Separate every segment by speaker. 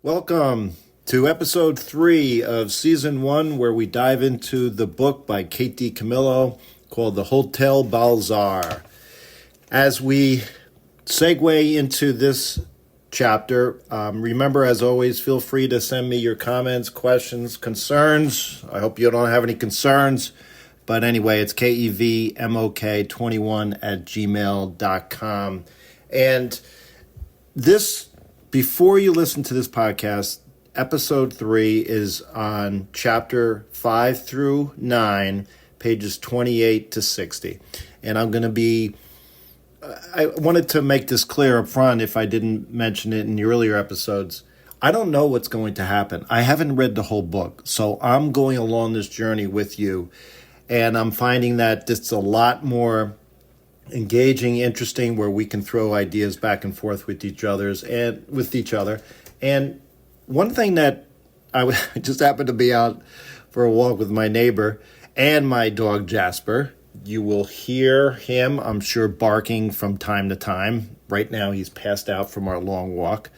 Speaker 1: Welcome to episode 3 of season 1, where we dive into the book by Kate DiCamillo called The Hotel Balzaar. As we segue into this chapter, remember, as always, feel free to send me your comments, questions, concerns. I hope you don't have any concerns. But anyway, it's kevmok21@gmail.com. And this, before you listen to this podcast, episode 3 is on chapter 5 through 9, pages 28 to 60. And I wanted to make this clear up front if I didn't mention it in the earlier episodes. I don't know what's going to happen. I haven't read the whole book, so I'm going along this journey with you. And I'm finding that it's a lot more engaging, interesting, where we can throw ideas back and forth with each other. And one thing that I just happened to be out for a walk with my neighbor and my dog Jasper. You will hear him, I'm sure, barking from time to time. Right now he's passed out from our long walk.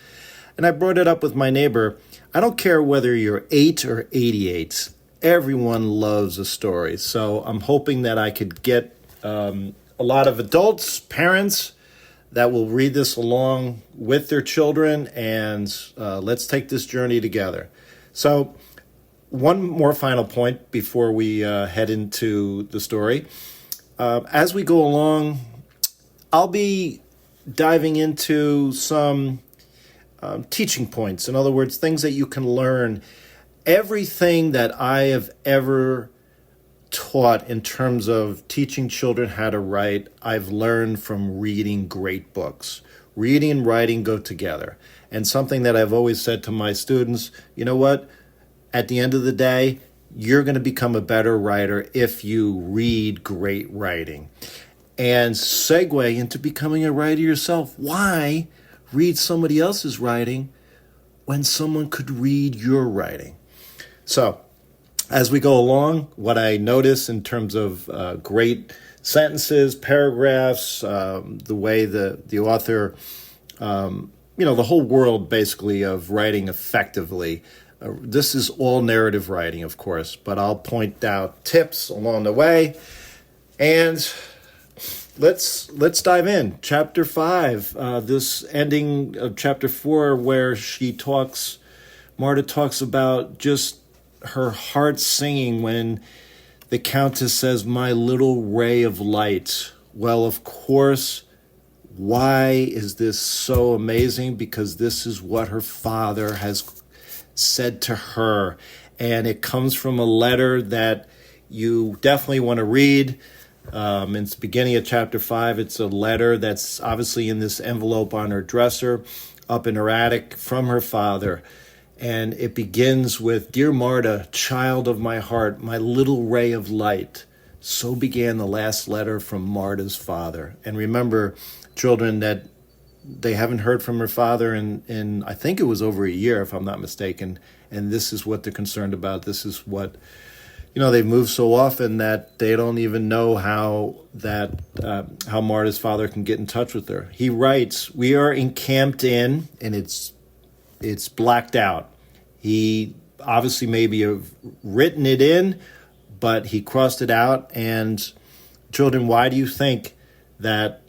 Speaker 1: And I brought it up with my neighbor. I don't care whether you're 8 or 88. Everyone loves a story. So I'm hoping that I could get a lot of adults, parents, that will read this along with their children, and let's take this journey together. So one more final point before we head into the story. As we go along, I'll be diving into some teaching points. In other words, things that you can learn. Everything that I have ever taught in terms of teaching children how to write, I've learned from reading great books. Reading and writing go together. And something that I've always said to my students, you know what? At the end of the day, you're going to become a better writer if you read great writing. And segue into becoming a writer yourself. Why read somebody else's writing when someone could read your writing? So, as we go along, what I notice in terms of great sentences, paragraphs, the way the author, the whole world basically of writing effectively. This is all narrative writing, of course, but I'll point out tips along the way. And let's dive in. Chapter 5, this ending of chapter 4, where Marta talks about just her heart singing when the Countess says, "My little ray of light." Well, of course, why is this so amazing? Because this is what her father has said to her. And it comes from a letter that you definitely want to read. In the beginning of chapter 5, it's a letter that's obviously in this envelope on her dresser up in her attic from her father. And it begins with, "Dear Marta, child of my heart, my little ray of light." So began the last letter from Marta's father. And remember, children, that they haven't heard from her father in I think it was over a year, if I'm not mistaken. And this is what they're concerned about. This is what, they've moved so often that they don't even know how Marta's father can get in touch with her. He writes, "We are encamped in," and it's blacked out. He obviously maybe have written it in, but he crossed it out. And children, why do you think that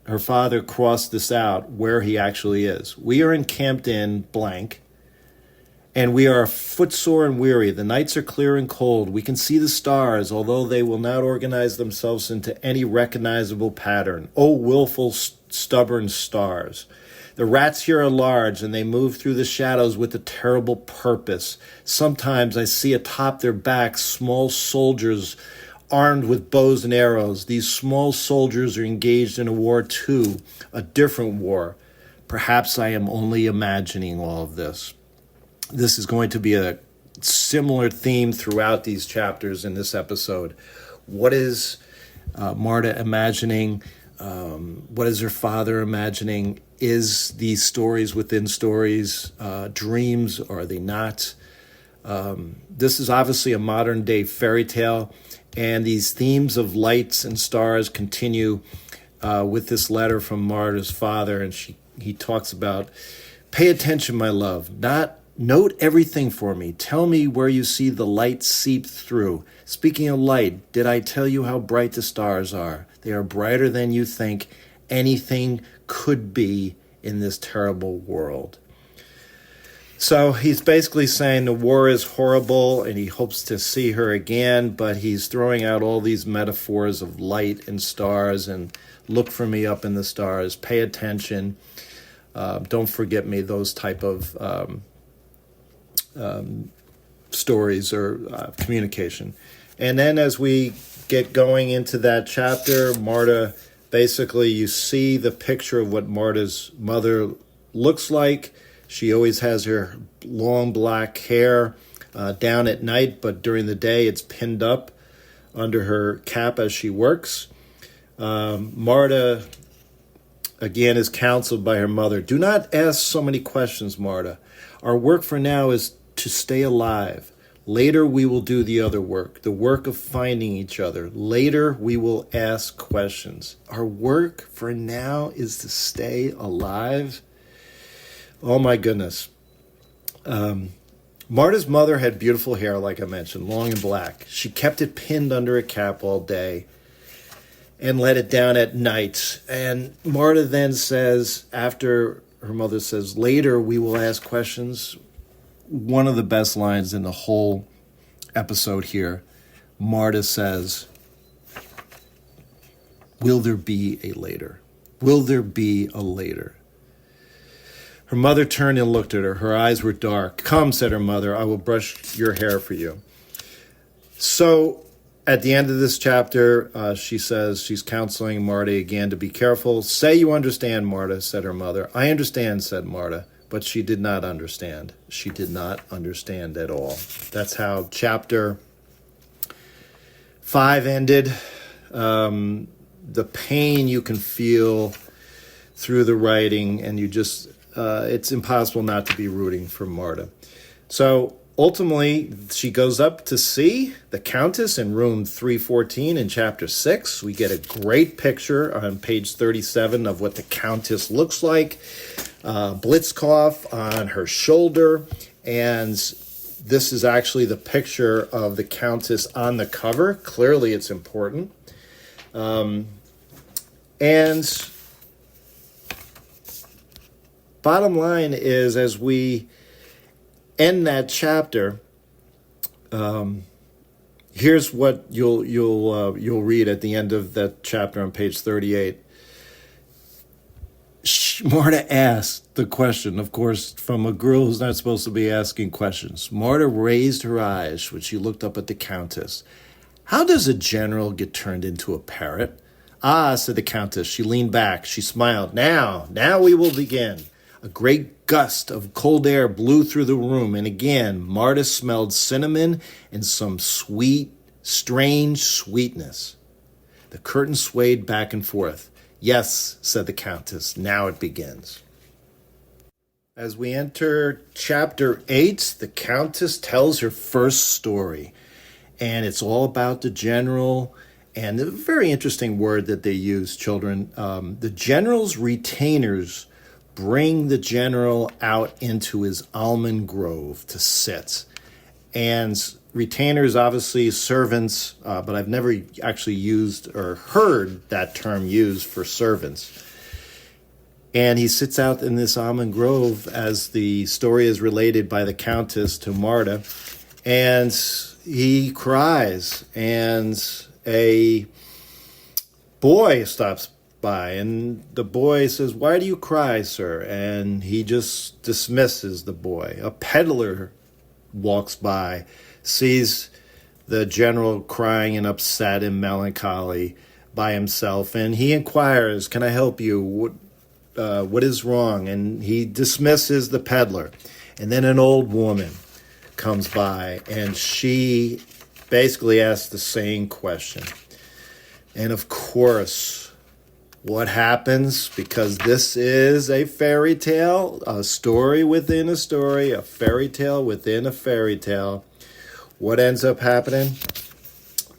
Speaker 1: her father crossed this out where he actually is? "We are encamped in blank, and we are footsore and weary. The nights are clear and cold. We can see the stars, although they will not organize themselves into any recognizable pattern. Oh, willful, stubborn stars. The rats here are large, and they move through the shadows with a terrible purpose. Sometimes I see atop their backs small soldiers armed with bows and arrows. These small soldiers are engaged in a war too, a different war. Perhaps I am only imagining all of this." This is going to be a similar theme throughout these chapters in this episode. What is Marta imagining? What is her father imagining? Is these stories within stories dreams, or are they not? This is obviously a modern day fairy tale, and these themes of lights and stars continue with this letter from Marta's father, and he talks about Pay attention, my love. Note everything for me. Tell me where you see the light seep through. Speaking of light, did I tell you how bright the stars are? They are brighter than you think anything could be in this terrible world. So he's basically saying the war is horrible and he hopes to see her again, but he's throwing out all these metaphors of light and stars and look for me up in the stars, pay attention, don't forget me, those type of stories or communication. And then as we get going into that chapter, Marta, basically you see the picture of what Marta's mother looks like. She always has her long black hair down at night, but during the day it's pinned up under her cap as she works. Marta, again, is counseled by her mother. Do not ask so many questions, Marta. Our work for now is to stay alive. Later we will do the other work, the work of finding each other. Later we will ask questions. Our work for now is to stay alive. Oh my goodness. Marta's mother had beautiful hair, like I mentioned, long and black. She kept it pinned under a cap all day and let it down at night. And Marta then says, after her mother says, later we will ask questions, one of the best lines in the whole episode here, Marta says, will there be a later? Will there be a later? Her mother turned and looked at her. Her eyes were dark. Come, said her mother, I will brush your hair for you. So at the end of this chapter, she says she's counseling Marta again to be careful. Say you understand, Marta, said her mother. I understand, said Marta, but she did not understand. She did not understand at all. That's how chapter 5 ended. The pain you can feel through the writing, and you just... it's impossible not to be rooting for Marta. So ultimately, she goes up to see the Countess in room 314 in chapter 6. We get a great picture on page 37 of what the Countess looks like. Blitzkopf on her shoulder. And this is actually the picture of the Countess on the cover. Clearly, it's important. And... bottom line is, as we end that chapter, here's what you'll read at the end of that chapter on page 38. Marta asked the question, of course, from a girl who's not supposed to be asking questions. Marta raised her eyes when she looked up at the Countess. How does a general get turned into a parrot? Ah, said the Countess. She leaned back. She smiled. Now we will begin. A great gust of cold air blew through the room, and again Marta smelled cinnamon and some sweet, strange sweetness. The curtain swayed back and forth. Yes, said the Countess, now it begins. As we enter chapter 8, the Countess tells her first story, and it's all about the general, and a very interesting word that they use, children. The general's retainers bring the general out into his almond grove to sit. And retainers, obviously servants, but I've never actually used or heard that term used for servants. And he sits out in this almond grove as the story is related by the Countess to Marta. And he cries, and a boy stops by, and the boy says, why do you cry, sir? And he just dismisses the boy. A peddler walks by, sees the general crying and upset and melancholy by himself, and he inquires, can I help you? What is wrong? And he dismisses the peddler. And then an old woman comes by, and she basically asks the same question. And of course, what happens? Because this is a fairy tale, a story within a story, a fairy tale within a fairy tale. What ends up happening?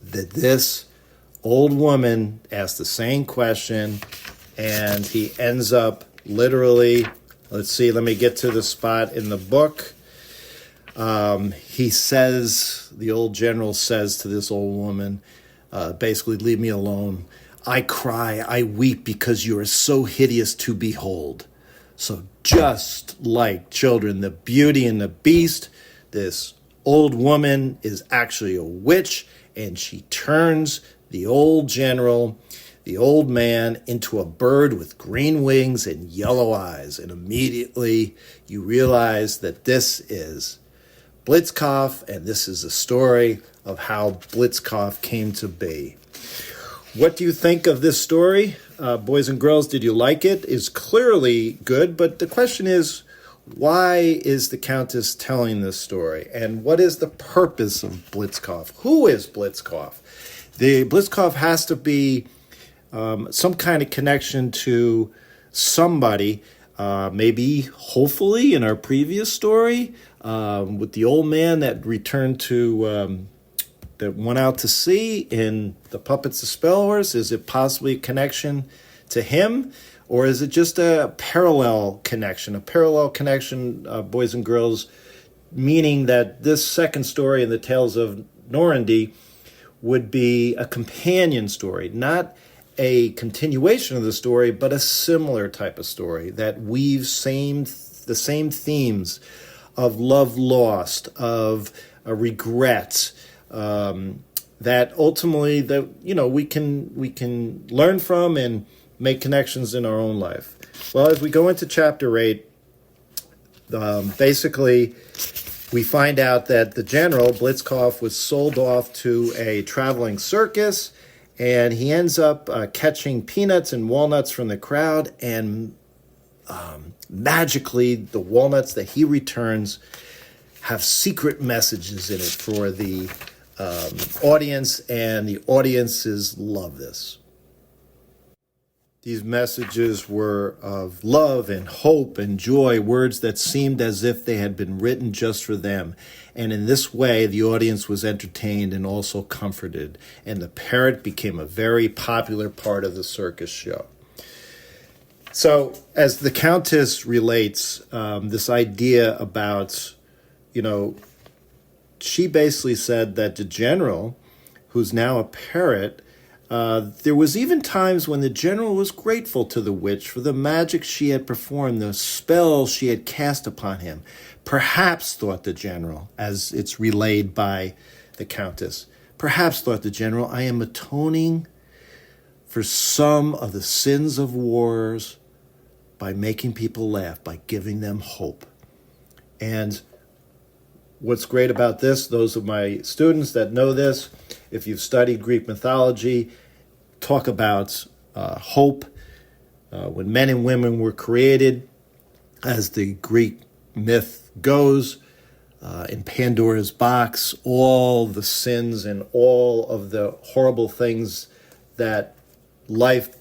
Speaker 1: That this old woman asks the same question, and he ends up literally Let's see, let me get to the spot in the book. He says, the old general says to this old woman, basically, leave me alone. I cry, I weep because you are so hideous to behold. So just like children, the Beauty and the Beast, this old woman is actually a witch, and she turns the old general, the old man, into a bird with green wings and yellow eyes. And immediately you realize that this is Blitzkopf, and this is a story of how Blitzkopf came to be. What do you think of this story? Boys and girls, did you like it? It's clearly good, but the question is, why is the Countess telling this story? And what is the purpose of Blitzkopf? Who is Blitzkopf? The Blitzkopf has to be some kind of connection to somebody, maybe, hopefully, in our previous story, with the old man that returned to, that went out to sea in The Puppets of Spellhorse. Is it possibly a connection to him? Or is it just a parallel connection? A parallel connection, boys and girls, meaning that this second story in the Tales of Normandy would be a companion story, not a continuation of the story, but a similar type of story that weaves the same themes of love lost, of regret, that ultimately we can learn from and make connections in our own life. Well, as we go into chapter 8, basically we find out that the general, Blitzkopf, was sold off to a traveling circus, and he ends up catching peanuts and walnuts from the crowd, and magically the walnuts that he returns have secret messages in it for the audience, and the audiences love this. These messages were of love and hope and joy, words that seemed as if they had been written just for them. And in this way, the audience was entertained and also comforted, and the parrot became a very popular part of the circus show. So, as the Countess relates, this idea about, she basically said that the general, who's now a parrot, there was even times when the general was grateful to the witch for the magic she had performed, the spell she had cast upon him. Perhaps, thought the general, as it's relayed by the Countess, perhaps, thought the general, I am atoning for some of the sins of wars by making people laugh, by giving them hope. And what's great about this, those of my students that know this, if you've studied Greek mythology, talk about hope. When men and women were created, as the Greek myth goes, in Pandora's box, all the sins and all of the horrible things that life's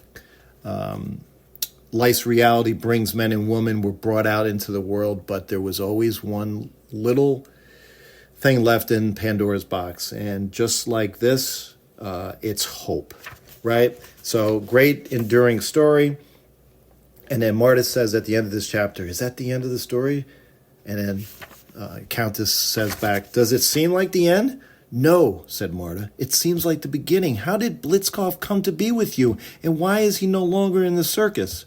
Speaker 1: reality brings men and women were brought out into the world, but there was always one little thing left in Pandora's box. And just like this, it's hope, right? So great, enduring story. And then Marta says at the end of this chapter, is that the end of the story? And then Countess says back, does it seem like the end? No, said Marta. It seems like the beginning. How did Blitzkopf come to be with you? And why is he no longer in the circus?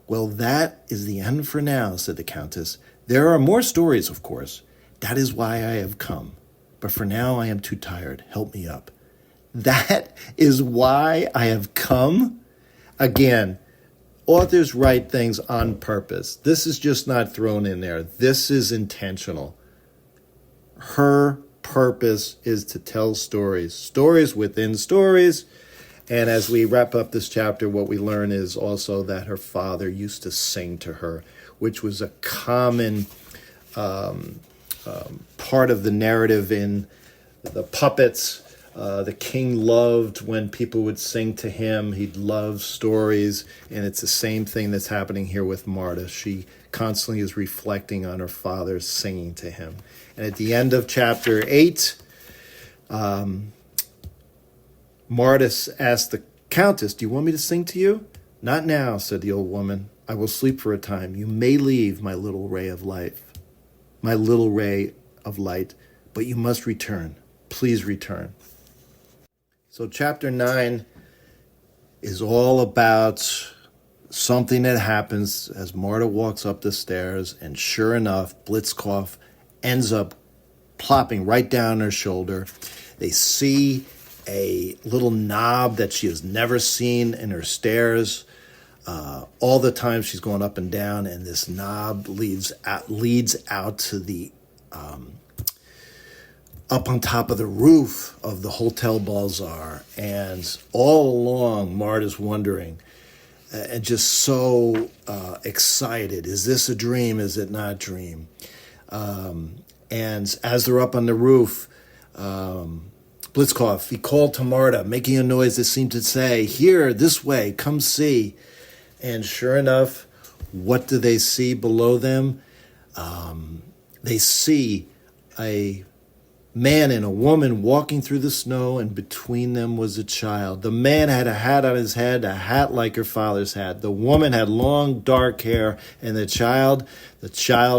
Speaker 1: Well, that is the end for now, said the Countess. There are more stories, of course. That is why I have come. But for now, I am too tired. Help me up. That is why I have come? Again, authors write things on purpose. This is just not thrown in there. This is intentional. Her purpose is to tell stories, stories within stories. And as we wrap up this chapter, what we learn is also that her father used to sing to her, which was a common part of the narrative in the puppets. The king loved when people would sing to him. He loved stories, and it's the same thing that's happening here with Marta. She constantly is reflecting on her father singing to him. And at the end of chapter 8, Marta asked the Countess, do you want me to sing to you? Not now, said the old woman. I will sleep for a time. You may leave, my little ray of life, my little ray of light, but you must return. Please return. So chapter 9 is all about something that happens as Marta walks up the stairs, and sure enough, Blitzkopf ends up plopping right down her shoulder. They see a little knob that she has never seen in her stairs. All the time she's going up and down, and this knob leads out to the up on top of the roof of the Hotel Balzaar. And all along, Marta's wondering, and just so excited. Is this a dream? Is it not a dream? And as they're up on the roof, Blitzkopf, he called to Marta, making a noise that seemed to say, "Here, this way, come see." And sure enough, what do they see below them? They see a man and a woman walking through the snow, and between them was a child. The man had a hat on his head, a hat like her father's hat. The woman had long, dark hair, and the child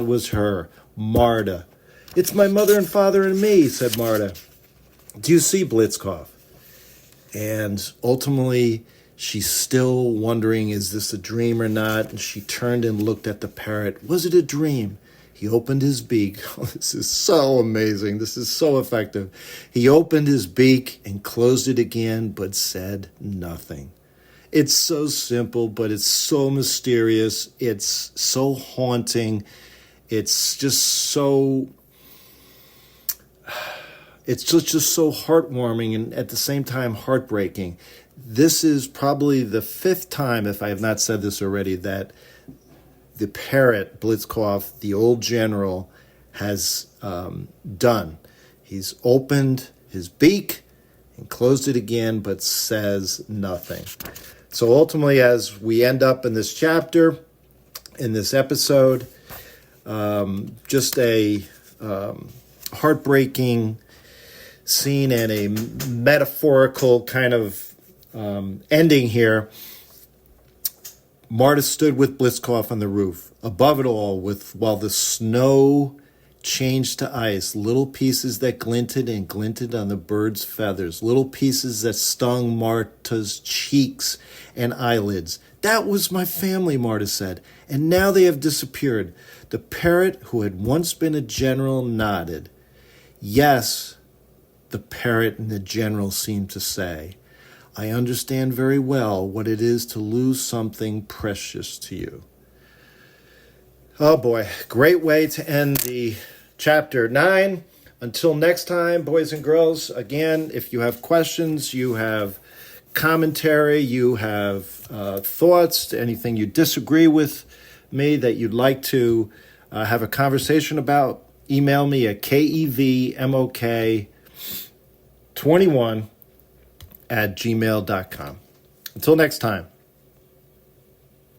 Speaker 1: was her, Marta. "It's my mother and father and me," said Marta. "Do you see, Blitzkopf?" And ultimately, she's still wondering, is this a dream or not? And she turned and looked at the parrot. Was it a dream? He opened his beak. Oh, this is so amazing. This is so effective. He opened his beak and closed it again, but said nothing. It's so simple, but it's so mysterious. It's so haunting. It's just so heartwarming and at the same time heartbreaking. This is probably the 5th time, if I have not said this already, that the parrot, Blitzkopf, the old general, has done. He's opened his beak and closed it again, but says nothing. So ultimately, as we end up in this chapter, in this episode, just a heartbreaking scene and a metaphorical kind of ending here. Marta stood with Blitzkopf on the roof, above it all, while the snow changed to ice, little pieces that glinted and glinted on the bird's feathers, little pieces that stung Marta's cheeks and eyelids. "That was my family," Marta said, "and now they have disappeared." The parrot, who had once been a general, nodded. "Yes," the parrot and the general seemed to say, "I understand very well what it is to lose something precious to you." Oh boy, great way to end the chapter 9. Until next time, boys and girls, again, if you have questions, you have commentary, you have thoughts, anything you disagree with me that you'd like to have a conversation about, email me at kevmok21@gmail.com. Until next time.